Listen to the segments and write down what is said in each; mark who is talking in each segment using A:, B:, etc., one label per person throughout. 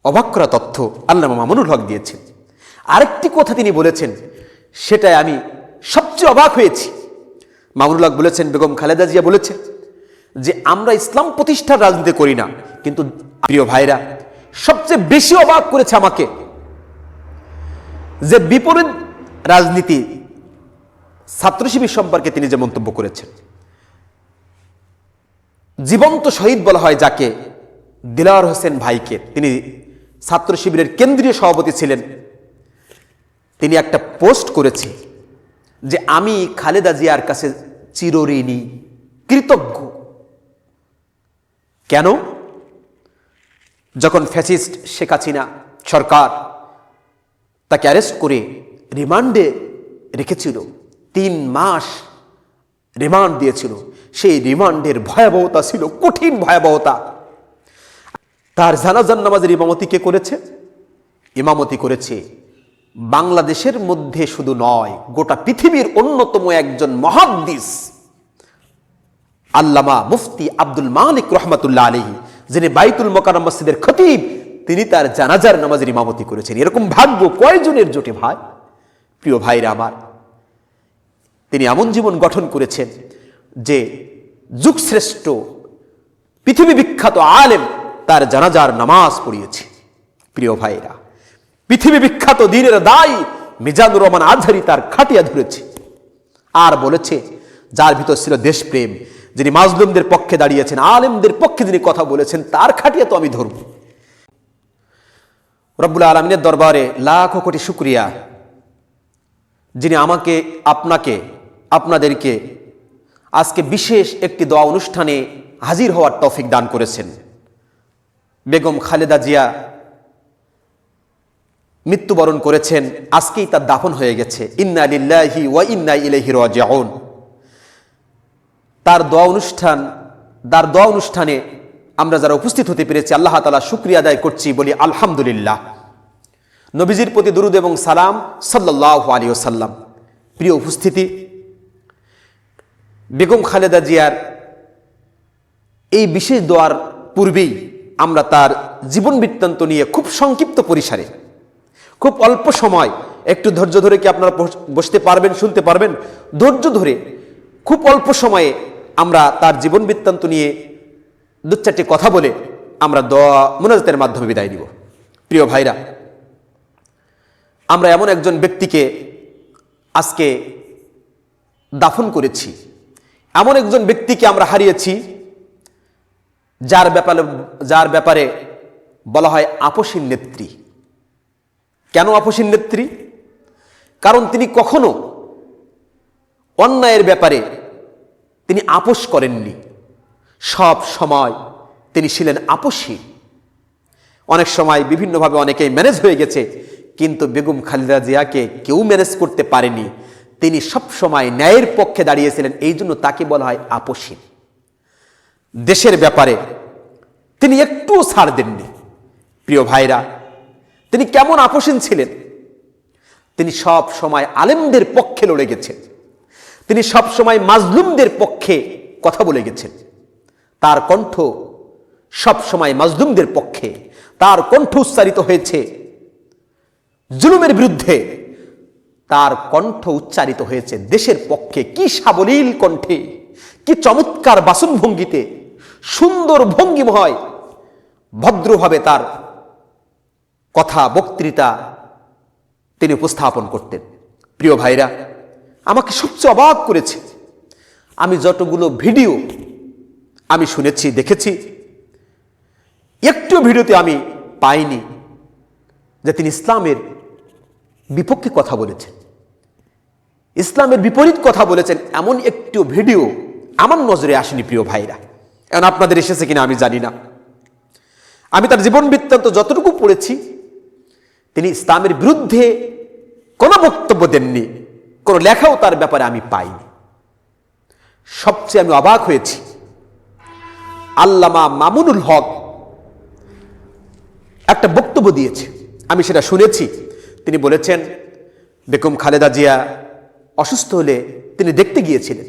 A: অবাক করা তথ্য আল্লামা মামুনুল হক দিয়েছেন। আরেকটি কথা তিনি বলেছেন, সেটাই আমি সবচেয়ে অবাক হয়েছি। মামুনুল হক বলেছেন, বেগম খালেদা জিয়া বলেছেন যে আমরা ইসলাম প্রতিষ্ঠার রাজনীতি করি না, কিন্তু প্রিয় ভাইরা, সবচেয়ে বেশি অবাক করেছে আমাকে যে বিপরীত রাজনীতি ছাত্র শিবির সম্পর্কে তিনি যে মন্তব্য করেছেন। জীবন্ত শহীদ বলা হয় যাকে, দিলাওয়ার হোসেন ভাইকে, তিনি ছাত্র শিবিরের কেন্দ্রীয় সভাপতি ছিলেন। তিনি একটা পোস্ট করেছে যে আমি খালেদা জিয়ার কাছে চিরঋণী, কৃতজ্ঞ। কেন? যখন ফ্যাসিস্ট শেখ হাসিনা সরকার তাকে অ্যারেস্ট করে রিমান্ডে রেখেছিল, 3 মাস রিমান্ড দিয়েছিল, সেই রিমান্ডের ভয়াবহতা ছিল কঠিন ভয়াবহতা। তার জানাজার নামাজের ইমামতি কে করেছে? ইমামতি করেছে বাংলাদেশের মধ্যে শুধু নয়, গোটা পৃথিবীর অন্যতম একজন মুহাদ্দিস আল্লামা মুফতি আব্দুল মালিক রহমাতুল্লাহ আলাইহি, যিনি বাইতুল মোকাররম মসজিদের খতিব, তিনি তার জানাজার নামাজের ইমামতি করেছেন। এরকম ভাগ্য কয়জনের জোটে ভাই? প্রিয় ভাইরা আমার, তিনি এমন জীবন গঠন করেছেন যে যুগশ্রেষ্ঠ পৃথিবী বিখ্যাত আলেম তার জানাজার নামাজ পড়িয়েছে। প্রিয় ভাইরা, পৃথিবী বিখ্যাত দ্বীনের দায়ী মিজানুর রহমান আজহারী তার খাটিয়া ধরেছে আর বলেছে, যার ভিতর ছিল দেশপ্রেম, যিনি মাজলুমদের পক্ষে দাঁড়িয়েছেন, আলেমদের পক্ষে যিনি কথা বলেছেন, তার খাটিয়া তো আমি ধরব। রব্বুল আলামিনের দরবারে লাখো কোটি শুকরিয়া, যিনি আমাকে, আপনাকে, আপনাদেরকে আজকে বিশেষ একটি দোয়া অনুষ্ঠানে হাজির হওয়ার তৌফিক দান করেছেন। বেগম খালেদা জিয়া মৃত্যুবরণ করেছেন, আজকেই তার দাফন হয়ে গেছে। ইন্না লিল্লাহি ওয়া ইন্না ইলাইহি রাজিউন। তার দোয়া অনুষ্ঠানে আমরা যারা উপস্থিত হতে পেরেছি, আল্লাহ তাআলা শুকরিয়া আদায় করছি, বলি আলহামদুলিল্লাহ। নবীজির প্রতি দুরুদ এবং সালাম সাল্লাল্লাহু আলাইহি ওয়াসাল্লাম। প্রিয় উপস্থিতি, বেগম খালেদা জিয়ার এই বিশেষ দোয়ার পূর্বেই আমরা তার জীবন বৃত্তান্ত নিয়ে খুব সংক্ষিপ্ত পরিসরে, খুব অল্প সময়, একটু ধৈর্য ধরে কি আপনারা বসতে পারবেন, শুনতে পারবেন? ধৈর্য ধরে খুব অল্প সময়ে আমরা তার জীবন বৃত্তান্ত নিয়ে 2-4টি কথা বলে আমরা দোয়া মুনাজাতের মাধ্যমে বিদায় নিব। প্রিয় ভাইরা, আমরা এমন একজন ব্যক্তিকে আজকে দাফন করেছি, এমন একজন ব্যক্তিকে আমরা হারিয়েছি যার ব্যাপারে বলা হয় আপসীন নেত্রী। কেন আপসীন নেত্রী? কারণ তিনি কখনো অন্যায়ের ব্যাপারে তিনি আপোষ করেননি, সব সময় তিনি ছিলেন আপসী। অনেক সময় বিভিন্নভাবে অনেকেই ম্যানেজ হয়ে গেছে, কিন্তু বেগম খালেদা জিয়াকে কেউ ম্যানেজ করতে পারেনি। তিনি সব সময় ন্যায়ের পক্ষে দাঁড়িয়েছিলেন, এই জন্য তাকে বলা হয় আপসীন। দেশের ব্যাপারে তিনি একটুও ছাড় দেননি। প্রিয় ভাইরা, তিনি কেমন আপসীন ছিলেন? তিনি সব সময় আলেমদের পক্ষে লড়ে গেছেন, তিনি সব সময় মাজলুমদের পক্ষে কথা বলে গেছেন। তার কণ্ঠ সব সময় মাজলুমদের পক্ষে, তার কণ্ঠ উচ্চারিত হয়েছে জুলুমের বিরুদ্ধে, তার কণ্ঠ উচ্চারিত হয়েছে দেশের পক্ষে। কি সাবলীল কণ্ঠে, কি চমৎকার বাসন ভঙ্গিতে, সুন্দর ভঙ্গিময়, ভদ্রভাবে তার কথা, বক্তৃতা তিনি উপস্থাপন করতেন। প্রিয় ভাইরা, আমাকে সবচেয়ে অবাক করেছে, আমি যতগুলো ভিডিও আমি শুনেছি, দেখেছি, একটু ভিডিওতে আমি পাইনি যে তিনি ইসলামের বিপক্ষে কথা বলেছেন, ইসলামের বিপরীত কথা বলেছেন। এমন একটু ভিডিও আমার নজরে আসেনি। প্রিয় ভাইরা, এখন আপনাদের এসেছে কিনা আমি জানি না। আমি তার জীবন বৃত্তান্ত যতটুকু পড়েছি, তিনি ইসলামের বিরুদ্ধে কোনো বক্তব্য দেননি, কোনো লেখাও তার ব্যাপারে আমি পাইনি। সবচেয়ে আমি অবাক হয়েছি, আল্লামা মামুনুল হক একটা বক্তব্য দিয়েছে, আমি সেটা শুনেছি। তিনি বলেছেন, বেগম খালেদা জিয়া অসুস্থ হলে তিনি দেখতে গিয়েছিলেন।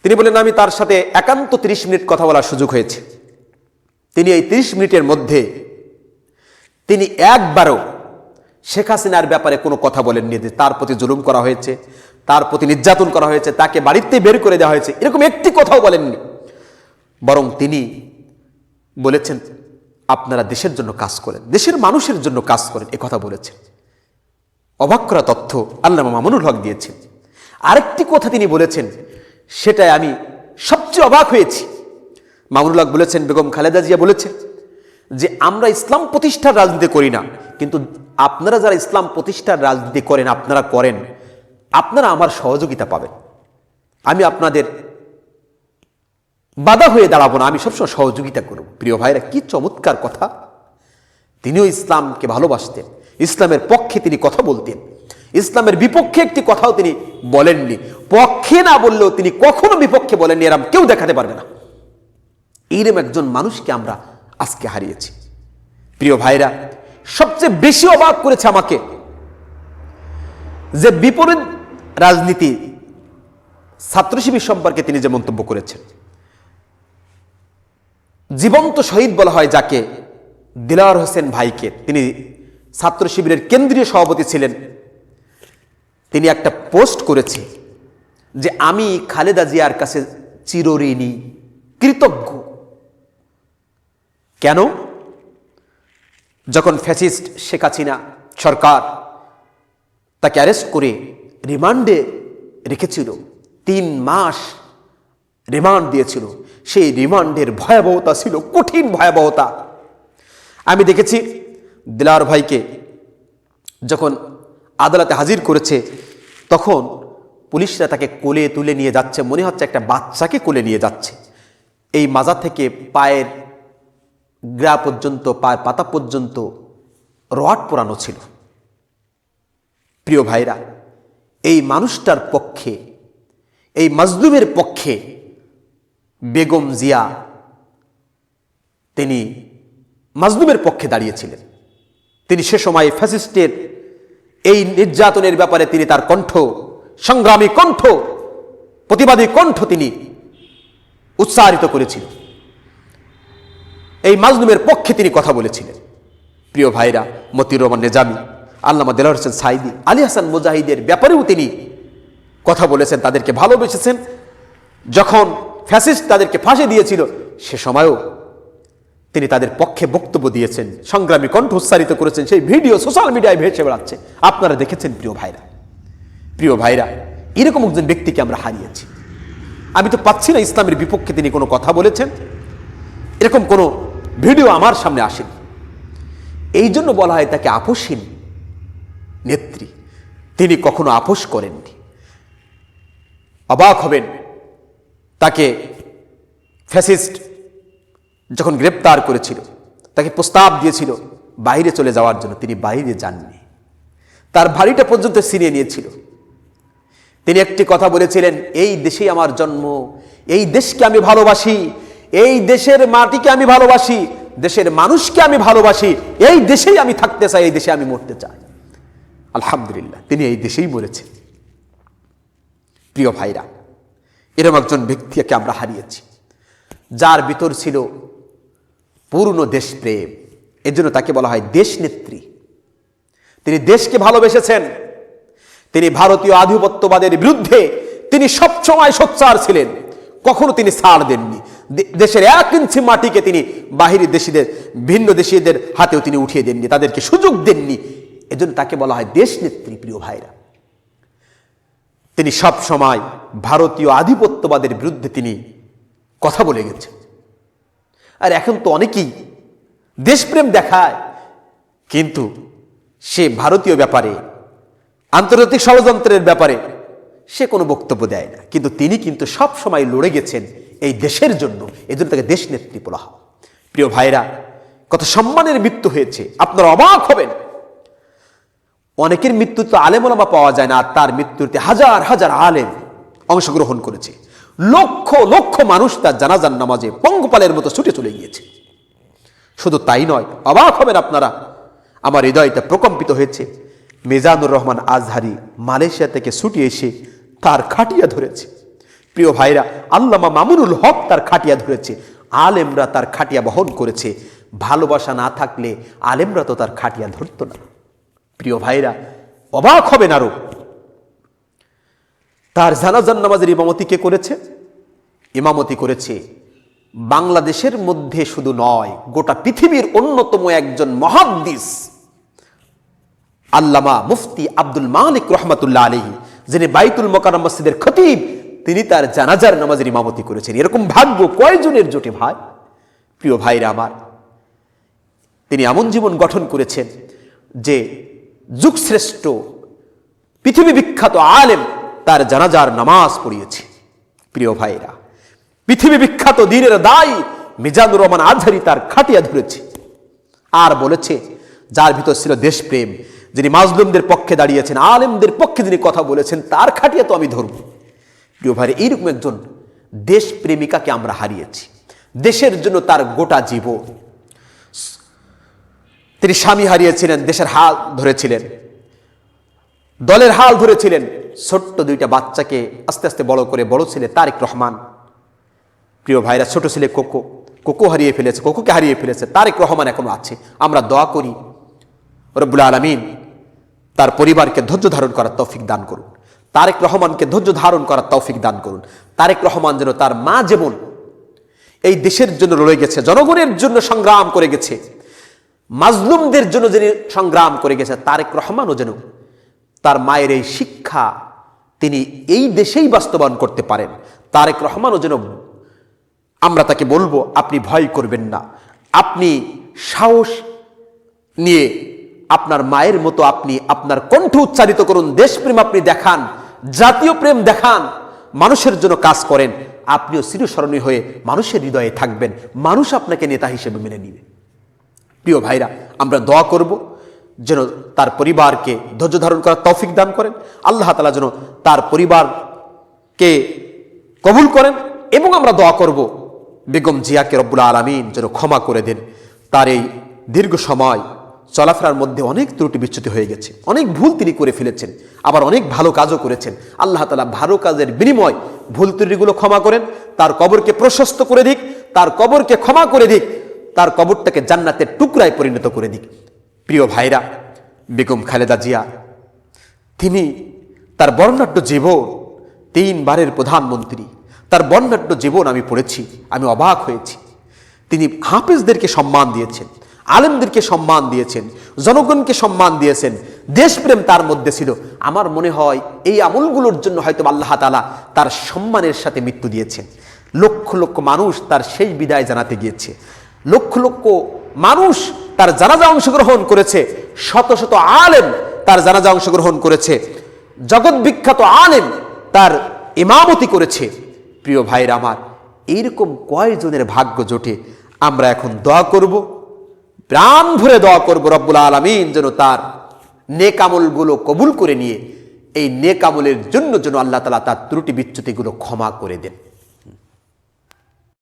A: তিনি বলেন, আমি তার সাথে একান্ত 30 মিনিট কথা বলার সুযোগ হয়েছে। তিনি এই 30 মিনিটের মধ্যে তিনি একবারও শেখ হাসিনার ব্যাপারে কোনো কথা বলেননি যে তার প্রতি জুলুম করা হয়েছে, তার প্রতি নির্যাতন করা হয়েছে, তাকে বাড়িতে বের করে দেওয়া হয়েছে, এরকম একটি কথাও বলেননি। বরং তিনি বলেছেন আপনারা দেশের জন্য কাজ করেন, দেশের মানুষের জন্য কাজ করেন, এ কথা বলেছেন। অবাক করা তথ্য আল্লামা মামুনুল হক দিয়েছেন। আরেকটি কথা তিনি বলেছেন, সেটাই আমি সবচেয়ে অবাক হয়েছি। মামুনুল হক বলেছেন, বেগম খালেদা জিয়া বলেছেন যে আমরা ইসলাম প্রতিষ্ঠার রাজনীতি করি না, কিন্তু আপনারা যারা ইসলাম প্রতিষ্ঠার রাজনীতি করেন, আপনারা আমার সহযোগিতা পাবেন। আমি আপনাদের বাধা হয়ে দাঁড়াবো না, আমি সবসময় সহযোগিতা করব। প্রিয় ভাইরা, কি চমৎকার কথা! তিনিও ইসলামকে ভালোবাসতেন, ইসলামের পক্ষে তিনি কথা বলতেন, ইসলামের বিপক্ষে একটি কথাও তিনি বলেননি। পক্ষে না বললেও তিনি কখনো বিপক্ষে বলেননি, এরম কেউ দেখাতে পারবে না। এইরকম একজন মানুষকে আমরা আজকে হারিয়েছি। প্রিয় ভাইরা, সবচেয়ে বেশি অবাক করেছে আমাকে যে বিপরীত রাজনীতি ছাত্র শিবির সম্পর্কে তিনি যে মন্তব্য করেছেন। জীবন্ত শহীদ বলা হয় যাকে, দিলওয়ার হোসেন ভাইকে, তিনি ছাত্র শিবিরের কেন্দ্রীয় সভাপতি ছিলেন। তিনি একটা পোস্ট করেছে যে আমি খালেদা জিয়ার কাছে চিরঋণী, কৃতজ্ঞ। কেন? যখন ফ্যাসিস্ট শেখ হাসিনা সরকার তাকে অ্যারেস্ট করে রিমান্ডে রেখেছিল, 3 মাস রিমান্ড দিয়েছিল, সেই রিমান্ডের ভয়াবহতা ছিল কঠিন ভয়াবহতা। আমি দেখেছি দিলওয়ার ভাইকে যখন আদালতে হাজির করেছে, তখন পুলিশরা তাকে কোলে তুলে নিয়ে যাচ্ছে, মনে হচ্ছে একটা বাচ্চাকে কোলে নিয়ে যাচ্ছে। এই মাজা থেকে পায়ের গ্রা পর্যন্ত, পায়ের পাতা পর্যন্ত রড পোড়ানো ছিল। প্রিয় ভাইরা, এই মানুষটার পক্ষে, এই মাজলুমের পক্ষে বেগম জিয়া তিনি মাজলুমের পক্ষে দাঁড়িয়েছিলেন। তিনি সে সময় ফ্যাসিস্টের এই নির্যাতনের ব্যাপারে তিনি তার কণ্ঠ, সংগ্রামী কণ্ঠ, প্রতিবাদী কণ্ঠ তিনি উচ্চারিত করেছিলেন। এই মাজলুমের পক্ষে তিনি কথা বলেছিলেন। প্রিয় ভাইরা, মতিউর রহমান নিজামী, আল্লামা দেলোয়ার হোসেন সাঈদী, আলী হাসান মুজাহিদের ব্যাপারেও তিনি কথা বলেছেন, তাদেরকে ভালোবেসেছেন। যখন ফ্যাসিস্ট তাদেরকে ফাঁসি দিয়েছিল, সে সময়ও তিনি তাদের পক্ষে বক্তব্য দিয়েছেন, সংগ্রামী কণ্ঠ উচ্চারিত করেছেন। সেই ভিডিও সোশ্যাল মিডিয়ায় ভেসে বেড়াচ্ছে, আপনারা দেখেছেন। প্রিয় ভাইরা, এরকম একজন ব্যক্তিকে আমরা হারিয়েছি। আমি তো পাচ্ছি না ইসলামের বিপক্ষে তিনি কোনো কথা বলেছেন, এরকম কোনো ভিডিও আমার সামনে আসেনি। এই জন্য বলা হয় তাকে আপোষহীন নেত্রী। তিনি কখনো আপোষ করেননি। অবাক হবেন, তাকে ফ্যাসিস্ট যখন গ্রেপ্তার করেছিল, তাকে প্রস্তাব দিয়েছিল বাইরে চলে যাওয়ার জন্য, তিনি বাইরে যাননি। তার বাড়িটা পর্যন্ত ছিনিয়ে নিয়েছিল। তিনি একটি কথা বলেছিলেন, এই দেশেই আমার জন্ম, এই দেশকে আমি ভালোবাসি, এই দেশের মাটিকে আমি ভালোবাসি, দেশের মানুষকে আমি ভালোবাসি, এই দেশেই আমি থাকতে চাই, এই দেশে আমি মরতে চাই। আলহামদুলিল্লাহ, তিনি এই দেশেই মরেছেন। প্রিয় ভাইরা, এরকম একজন ব্যক্তিকে আমরা হারিয়েছি, যার ভিতর ছিল পূর্ণ দেশপ্রেম। এজন্য তাকে বলা হয় দেশ নেত্রী। তিনি দেশকে ভালোবেসেছেন। তিনি ভারতীয় আধিপত্যবাদের বিরুদ্ধে তিনি সবসময় সোচ্চার ছিলেন, কখনো তিনি ছাড় দেননি। দেশের 1 ইঞ্চি মাটিকে তিনি বাহিরি দেশীদের, ভিন্ন দেশীদের হাতেও তিনি উঠিয়ে দেননি, তাদেরকে সুযোগ দেননি। এজন্য তাকে বলা হয় দেশ নেত্রী। প্রিয় ভাইরা, তিনি সব সময় ভারতীয় আধিপত্যবাদের বিরুদ্ধে তিনি কথা বলে গেছেন। আর এখন তো অনেকেই দেশপ্রেম দেখায়, কিন্তু সে ভারতীয় ব্যাপারে, আন্তর্জাতিক ষড়যন্ত্রের ব্যাপারে সে কোনো বক্তব্য দেয় না। কিন্তু তিনি কিন্তু সব সময় লড়ে গেছেন এই দেশের জন্য, এজন্য তাকে দেশ নেত্রী বলা হয়। প্রিয় ভাইরা, কত সম্মানের মৃত্যু হয়েছে, আপনারা অবাক হবেন। অনেকের মৃত্যু তো আলেম ওলামা পাওয়া যায় না, আর তার মৃত্যুতে হাজার হাজার আলেম অংশগ্রহণ করেছে। লক্ষ লক্ষ মানুষ তার জানাজার নামাজে পঙ্গপালের মতো ছুটে চলে গিয়েছে। শুধু তাই নয়, অবাক হবেন আপনারা, আমার হৃদয়টা প্রকম্পিত হয়েছে। মিজানুর রহমান আজহারি মালয়েশিয়া থেকে ছুটে এসে তার খাটিয়া ধরেছে। প্রিয় ভাইরা, আল্লামা মামুনুল হক তার খাটিয়া ধরেছে, আলেমরা তার খাটিয়া বহন করেছে। ভালোবাসা না থাকলে আলেমরা তো তার খাটিয়া ধরত না। প্রিয় ভাইরা, অবাক হবেন আরো, তার জানাজার নামাজের ইমামতি কে করেছে? ইমামতি করেছে বাংলাদেশের মধ্যে শুধু নয়, গোটা পৃথিবীর অন্যতম একজন মুহাদ্দিস আল্লামা মুফতি আব্দুল মালিক রহমাতুল্লাহ আলাইহি, যিনি বাইতুল মোকাররম মসজিদের খতিব, তিনি তার জানাজার নামাজের ইমামতি করেছেন। এরকম ভাগ্য কয়জনের জোটে ভাই? প্রিয় ভাইরা আমার, তিনি এমন জীবন গঠন করেছেন যে যুগশ্রেষ্ঠ পৃথিবী বিখ্যাত আলেম তার জানাজার নামাজ পড়িয়েছে। প্রিয় ভাইরা, পৃথিবী বিখ্যাত দ্বীনের দায়ী মিজানুর রহমান আজহারী তার খাটিয়া ধরেছে আর বলেছে, যার ভিতর ছিল দেশপ্রেম, যিনি মাজলুমদের পক্ষে দাঁড়িয়েছেন, আলেমদের পক্ষে যিনি কথা বলেছেন, তার খাটিয়া তো আমি ধরব। প্রিয় ভাইরা, এইরকম একজন দেশ প্রেমিকাকে আমরা হারিয়েছি। দেশের জন্য তার গোটা জীবন, তিনি স্বামী হারিয়েছিলেন, দেশের হাল ধরেছিলেন, দলের হাল ধরেছিলেন, ছোট্ট দুইটা বাচ্চাকে আস্তে আস্তে বড় করে বড় ছেলে তারেক রহমান। প্রিয় ভাইরা, ছোট ছেলে কোকো হারিয়ে ফেলেছে, কোকোকে হারিয়ে ফেলেছে, তারেক রহমান এখনো আছে। আমরা দোয়া করি রব্বুল আলামিন তার পরিবারকে ধৈর্য ধারণ করার তৌফিক দান করুন, তারেক রহমানকে ধৈর্য ধারণ করার তৌফিক দান করুন। তারেক রহমান যেন তার মা যেমন এই দেশের জন্য লড়ে গেছে, জনগণের জন্য সংগ্রাম করে গেছে, মাজলুমদের জন্য যিনি সংগ্রাম করে গেছে, তারেক রহমানও যেন তার মায়ের এই শিক্ষা তিনি এই দেশেই বাস্তবায়ন করতে পারেন। তারেক রহমানও যেন, আমরা তাকে বলবো, আপনি ভয় করবেন না, আপনি সাহস নিয়ে আপনার মায়ের মতো আপনি আপনার কণ্ঠ উচ্চারিত করুন, দেশপ্রেম আপনি দেখান, জাতীয় প্রেম দেখান, মানুষের জন্য কাজ করেন, আপনিও চিরস্মরণীয় হয়ে মানুষের হৃদয়ে থাকবেন, মানুষ আপনাকে নেতা হিসেবে মেনে নিবে। প্রিয় ভাইরা, আমরা দোয়া করব যেন তার পরিবারকে ধৈর্য ধারণ করার তৌফিক দান করেন, আল্লাহ তাআলা যেন তার পরিবারকে কবুল করেন, এবং আমরা দোয়া করব বেগম জিয়াকে রব্বুল আলামিন যেন ক্ষমা করে দেন। তার এই দীর্ঘ সময় চলাফেরার মধ্যে অনেক ত্রুটি বিচ্যুতি হয়ে গেছে, অনেক ভুল তিনি করে ফেলেছেন, আবার অনেক ভালো কাজও করেছেন। আল্লাহ তাআলা ভালো কাজের বিনিময় ভুল ত্রুটিগুলো ক্ষমা করেন, তার কবরকে প্রশস্ত করে দিক, তার কবরকে ক্ষমা করে দিক, তার কবরটাকে জান্নাতের টুকরায় পরিণত করে দিক। প্রিয় ভাইরা, বেগম খালেদা জিয়া, তিনি তার বর্ণাঢ্য জীবন, 3 বারের প্রধানমন্ত্রী, তার বর্ণাঢ্য জীবন আমি পড়েছি, আমি অবাক হয়েছি। তিনি হাফেজদেরকে সম্মান দিয়েছেন, আলেমদেরকে সম্মান দিয়েছেন, জনগণকে সম্মান দিয়েছেন, দেশপ্রেম তার মধ্যে ছিল। আমার মনে হয় এই আমলগুলোর জন্য হয়তো আল্লাহ তাআলা তার সম্মানের সাথে মৃত্যু দিয়েছেন। লক্ষ লক্ষ মানুষ তার শেষ বিদায় জানাতে গিয়েছে, লক্ষ লক্ষ মানুষ তার জানাজা অংশগ্রহণ করেছে, শত শত আলেম তার জানাজা অংশগ্রহণ করেছে, জগৎ বিখ্যাত আলেম তার ইমামতি করেছে। প্রিয় ভাইরা আমার, এইরকম কয়জনের ভাগ্য জোটে? আমরা এখন দোয়া করব, প্রাণ ভরে দোয়া করব রব্বুল আলামিন যেন তার নেক আমলগুলো কবুল করে নিয়ে এই নেক আমলের জন্য যেন আল্লাহ তাআলা তার ত্রুটি বিচ্যুতিগুলো ক্ষমা করে দেন।